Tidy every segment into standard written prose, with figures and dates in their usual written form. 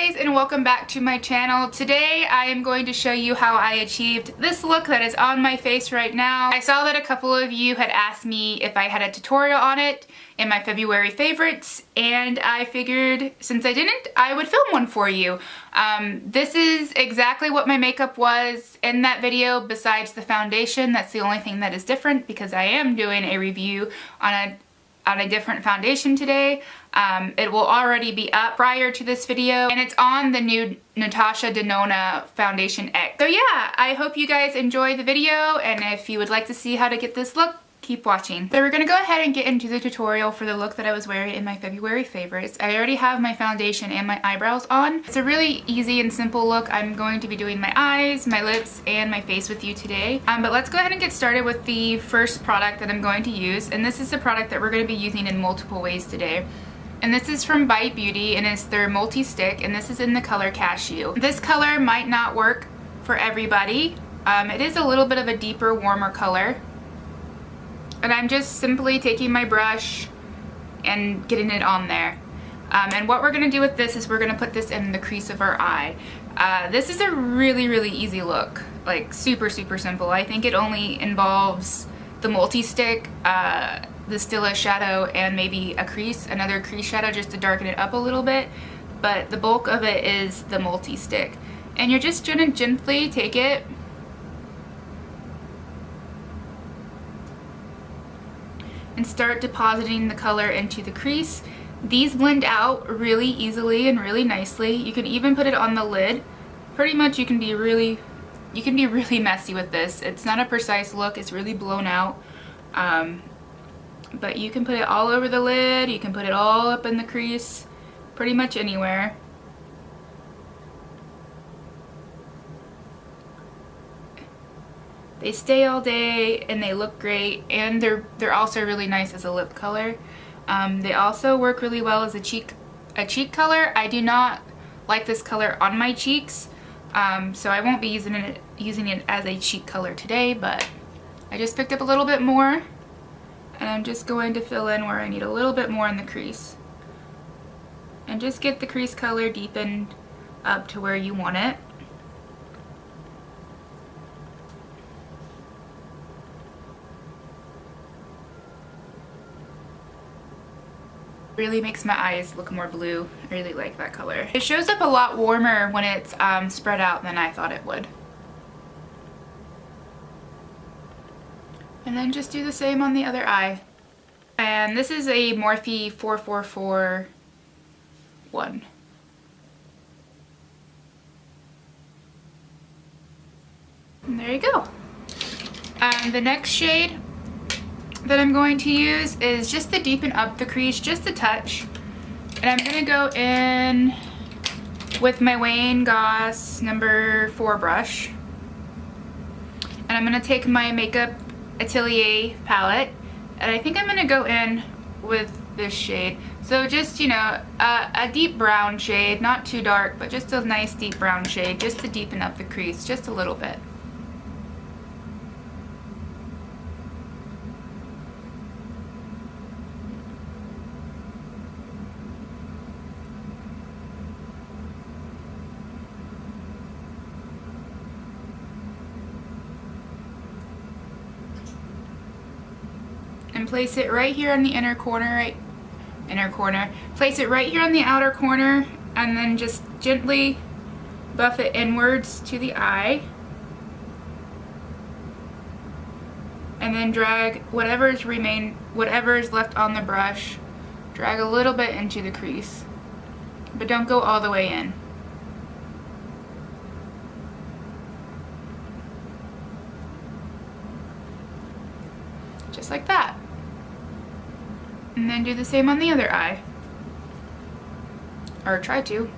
guys, and welcome back to my channel. Today I am going to show you how I achieved this look that is on my face right now. I saw that a couple of you had asked me if I had a tutorial on it in my February favorites, and I figured since I didn't, I would film one for you. This is exactly what my makeup was in that video besides the foundation. That's the only thing that is different because I am doing a review on a different foundation today. It will already be up prior to this video, and it's on the new Natasha Denona Foundation X. So yeah, I hope you guys enjoy the video, and if you would like to see how to get this look, keep watching. So we're gonna go ahead and get into the tutorial for the look that I was wearing in my February favorites. I already have my foundation and my eyebrows on. It's a really easy and simple look. I'm going to be doing my eyes, my lips, and my face with you today. But let's go ahead and get started with the first product that I'm going to use, and this is the product that we're going to be using in multiple ways today. And this is from Bite Beauty, and it's their Multi-Stick, and this is in the color Cashew. This color might not work for everybody. It is a little bit of a deeper, warmer color. And I'm just simply taking my brush and getting it on there. And what we're going to do with this is we're going to put this in the crease of our eye. This is a really, really easy look. Like super, super simple. I think it only involves the Multi-Stick, the Stila shadow, and maybe another crease shadow just to darken it up a little bit. But the bulk of it is the Multi-Stick. And you're just going to gently take it and start depositing the color into the crease. These blend out really easily and really nicely. You can even put it on the lid. Pretty much you can be really messy with this. It's not a precise look, it's really blown out. But you can put it all over the lid, you can put it all up in the crease, pretty much anywhere. They stay all day and they look great, and they're also really nice as a lip color. They also work really well as a cheek color. I do not like this color on my cheeks, so I won't be using it as a cheek color today, but I just picked up a little bit more, and I'm just going to fill in where I need a little bit more in the crease. And just get the crease color deepened up to where you want it. Really makes my eyes look more blue. I really like that color. It shows up a lot warmer when it's spread out than I thought it would. And then just do the same on the other eye. And this is a Morphe 444 one. And there you go. The next shade that I'm going to use is just to deepen up the crease just a touch, and I'm going to go in with my Wayne Goss number 4 brush, and I'm going to take my Makeup Atelier palette, and I think I'm going to go in with this shade. So just, you know, a deep brown shade, not too dark, but just a nice deep brown shade just to deepen up the crease just a little bit. And place it right here on the inner corner, Place it right here on the outer corner, and then just gently buff it inwards to the eye. And then drag whatever is left on the brush, drag a little bit into the crease. But don't go all the way in. Just like that. And then do the same on the other eye. Or try to.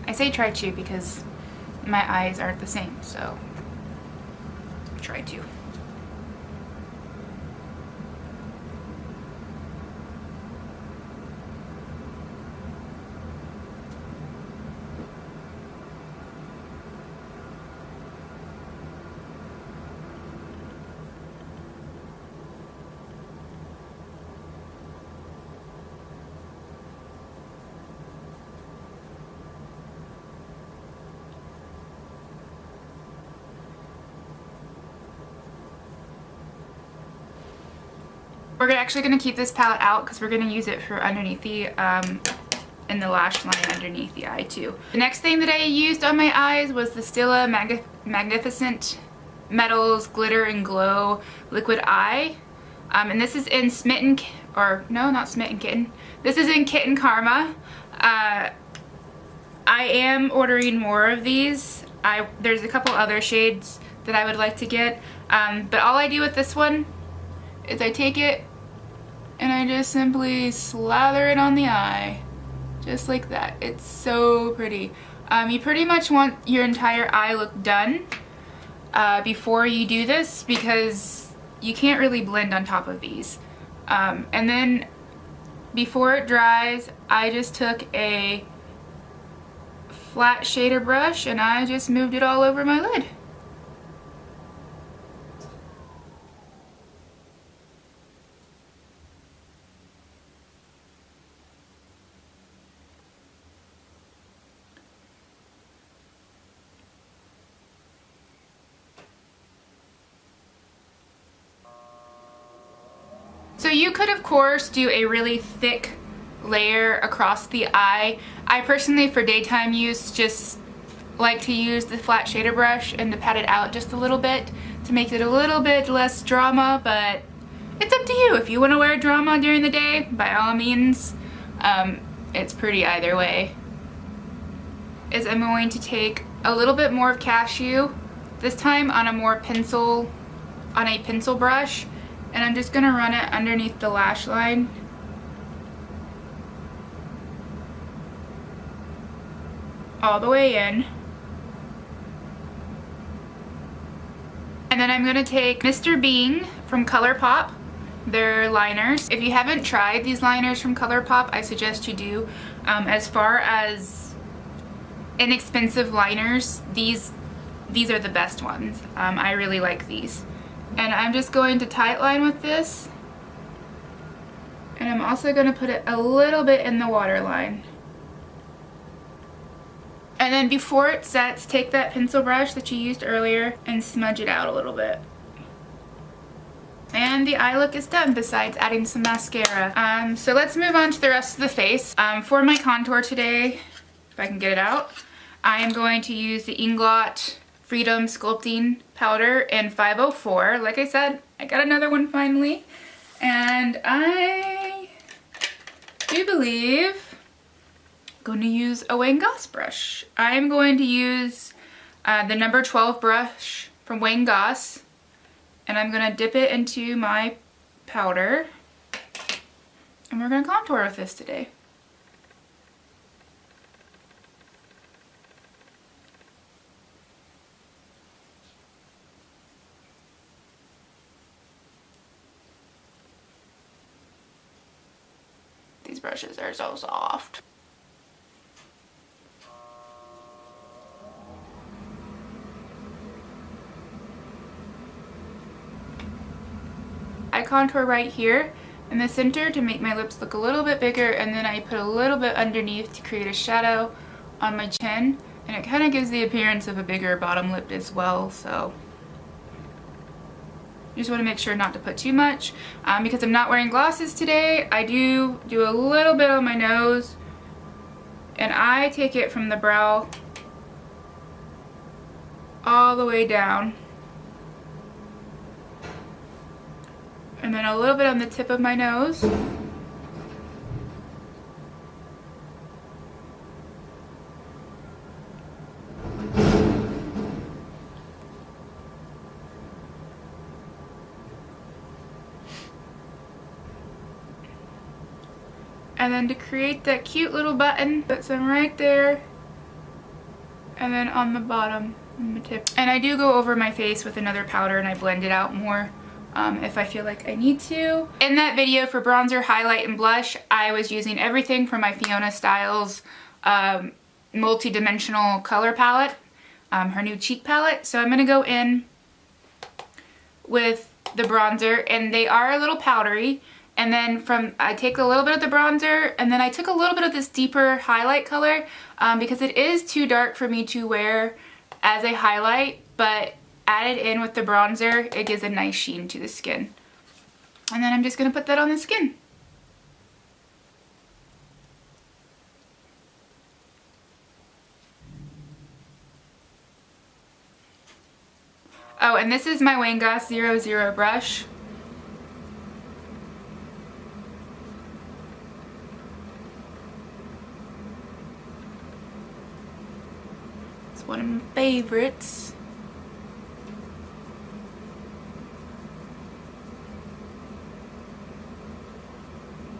I say try to because my eyes aren't the same, so try to. We're actually going to keep this palette out because we're going to use it for underneath the, in the lash line underneath the eye too. The next thing that I used on my eyes was the Stila Magnificent Metals Glitter and Glow Liquid Eye. And this is in Smitten, or no, not Smitten Kitten. This is in Kitten Karma. I am ordering more of these. There's a couple other shades that I would like to get. But all I do with this one is I take it and I just simply slather it on the eye. Just like that. It's so pretty. You pretty much want your entire eye look done before you do this because you can't really blend on top of these. And then before it dries, I just took a flat shader brush and I just moved it all over my lid. So you could of course do a really thick layer across the eye. I personally for daytime use just like to use the flat shader brush and to pat it out just a little bit to make it a little bit less drama, but it's up to you. If you want to wear drama during the day, by all means, it's pretty either way. I'm going to take a little bit more of cashew, this time on a pencil brush, and I'm just gonna run it underneath the lash line. All the way in. And then I'm gonna take Mr. Bean from ColourPop, their liners. If you haven't tried these liners from ColourPop, I suggest you do. As far as inexpensive liners, these are the best ones. I really like these. And I'm just going to tight line with this. And I'm also going to put it a little bit in the waterline. And then before it sets, take that pencil brush that you used earlier and smudge it out a little bit. And the eye look is done, besides adding some mascara. So let's move on to the rest of the face. For my contour today, if I can get it out, I am going to use the Inglot Freedom Sculpting Powder in 504. Like I said, I got another one finally. And I do believe I'm going to use a Wayne Goss brush. I'm going to use the number 12 brush from Wayne Goss. And I'm going to dip it into my powder. And we're going to contour with this today. These brushes are so soft. I contour right here in the center to make my lips look a little bit bigger, and then I put a little bit underneath to create a shadow on my chin, and it kind of gives the appearance of a bigger bottom lip as well. So you just want to make sure not to put too much. Because I'm not wearing glasses today, I do a little bit on my nose, and I take it from the brow all the way down. And then a little bit on the tip of my nose. And then to create that cute little button, put some right there, and then on the bottom, on the tip. And I do go over my face with another powder and I blend it out more if I feel like I need to. In that video for bronzer, highlight, and blush, I was using everything from my Fiona Styles multi-dimensional color palette, her new cheek palette. So I'm going to go in with the bronzer, and they are a little powdery. And then I take a little bit of the bronzer, and then I took a little bit of this deeper highlight color because it is too dark for me to wear as a highlight, but added in with the bronzer, it gives a nice sheen to the skin. And then I'm just going to put that on the skin. Oh, and this is my Wayne Goss 00 brush. It's one of my favorites.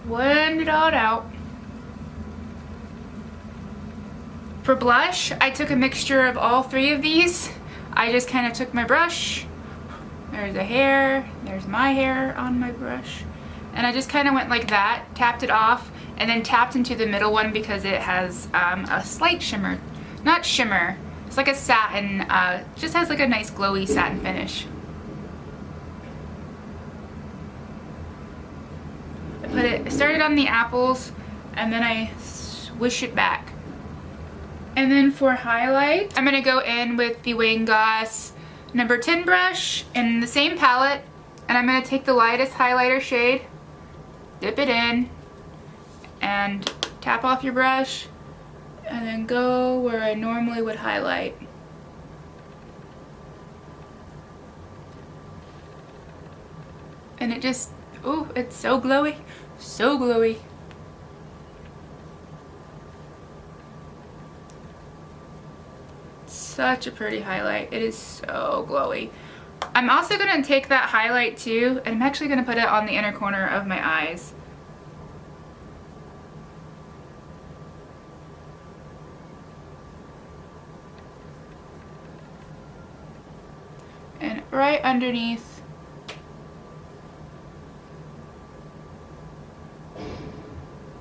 Blend it all out. For blush, I took a mixture of all three of these. I just kind of took my brush, there's a hair, there's my hair on my brush, and I just kind of went like that, tapped it off, and then tapped into the middle one because it has a slight shimmer. Not shimmer, it's like a satin, just has like a nice glowy satin finish. I started on the apples, and then I swish it back. And then for highlight, I'm going to go in with the Wayne Goss number 10 brush in the same palette, and I'm going to take the lightest highlighter shade, dip it in, and tap off your brush, and then go where I normally would highlight. And it just, ooh, it's so glowy, so glowy. Such a pretty highlight. It is so glowy. I'm also going to take that highlight too, and I'm actually going to put it on the inner corner of my eyes. And right underneath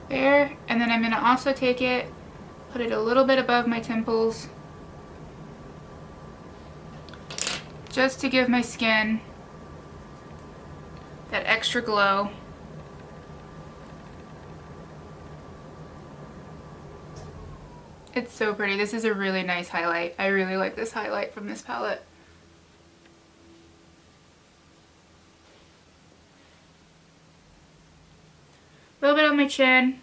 there, and then I'm going to also take it, put it a little bit above my temples, just to give my skin that extra glow. It's so pretty. This is a really nice highlight. I really like this highlight from this palette. A little bit on my chin.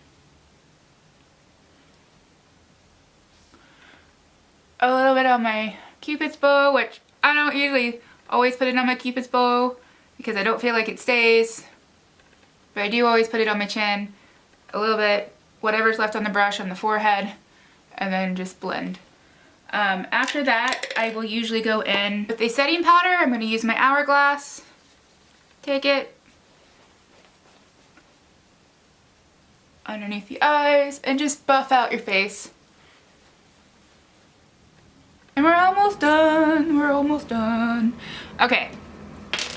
A little bit on my Cupid's bow, which I don't usually always put it on my Cupid's bow because I don't feel like it stays, but I do always put it on my chin, a little bit, whatever's left on the brush on the forehead, and then just blend. After that, I will usually go in with a setting powder. I'm going to use my Hourglass, take it underneath the eyes, and just buff out your face. And we're almost done, we're almost done. Okay,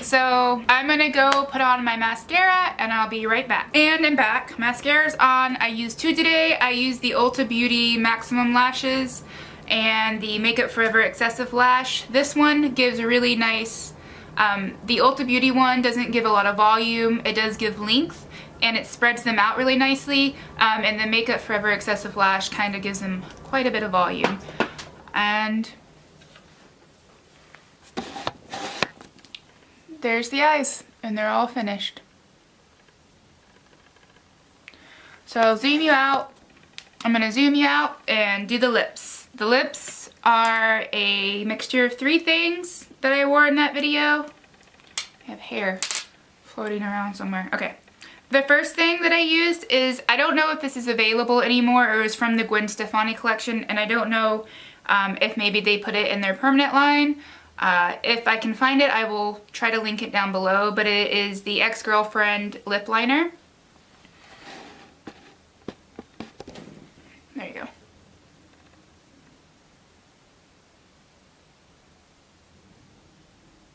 so I'm gonna go put on my mascara and I'll be right back. And I'm back, mascara's on. I used two today. I used the Ulta Beauty Maximum Lashes and the Makeup Forever Excessive Lash. This one gives a really nice, the Ulta Beauty one doesn't give a lot of volume, it does give length, and it spreads them out really nicely, and the Makeup Forever Excessive Lash kind of gives them quite a bit of volume. And there's the eyes, and they're all finished. So I'll zoom you out. I'm going to zoom you out and do the lips. The lips are a mixture of three things that I wore in that video. I have hair floating around somewhere. Okay. The first thing that I used is, I don't know if this is available anymore, or it was from the Gwen Stefani collection, and I don't know if maybe they put it in their permanent line. If I can find it, I will try to link it down below, but it is the Ex-Girlfriend lip liner. There you go.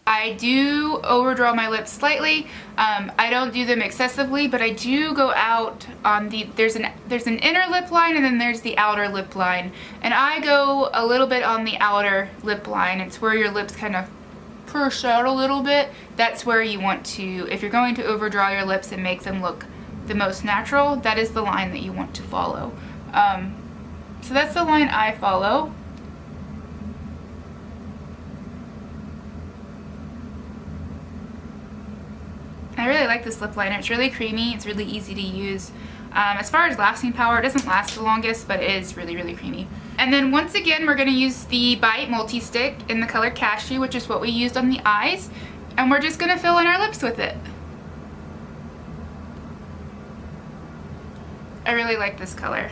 I do overdraw my lips slightly. I don't do them excessively, but I do go out on the, there's an inner lip line and then there's the outer lip line. And I go a little bit on the outer lip line. It's where your lips kind of push out a little bit. That's where you want to, if you're going to overdraw your lips and make them look the most natural, that is the line that you want to follow. So that's the line I follow. I really like this lip liner. It's really creamy. It's really easy to use. As far as lasting power, it doesn't last the longest, but it is really, really creamy. And then once again, we're going to use the Bite Multi-Stick in the color Cashew, which is what we used on the eyes. And we're just going to fill in our lips with it. I really like this color.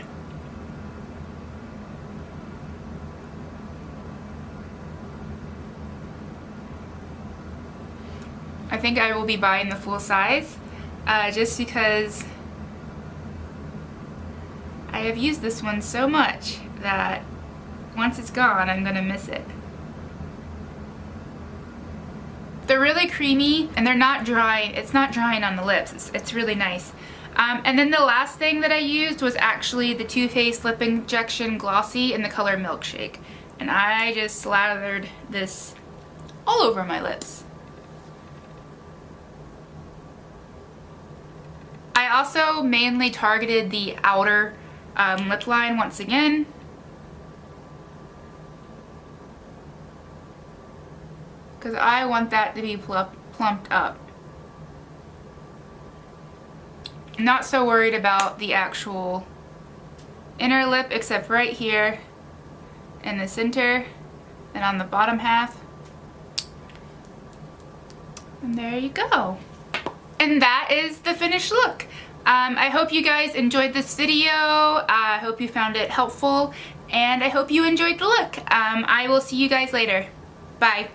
I think I will be buying the full size just because I have used this one so much that once it's gone, I'm gonna miss it. They're really creamy and they're not drying. It's not drying on the lips. It's really nice. And then the last thing that I used was actually the Too Faced Lip Injection Glossy in the color Milkshake. And I just slathered this all over my lips. I also mainly targeted the outer lip line once again. Because I want that to be plumped up. I'm not so worried about the actual inner lip except right here in the center and on the bottom half. And there you go. And that is the finished look. I hope you guys enjoyed this video. I hope you found it helpful, and I hope you enjoyed the look. I will see you guys later. Bye.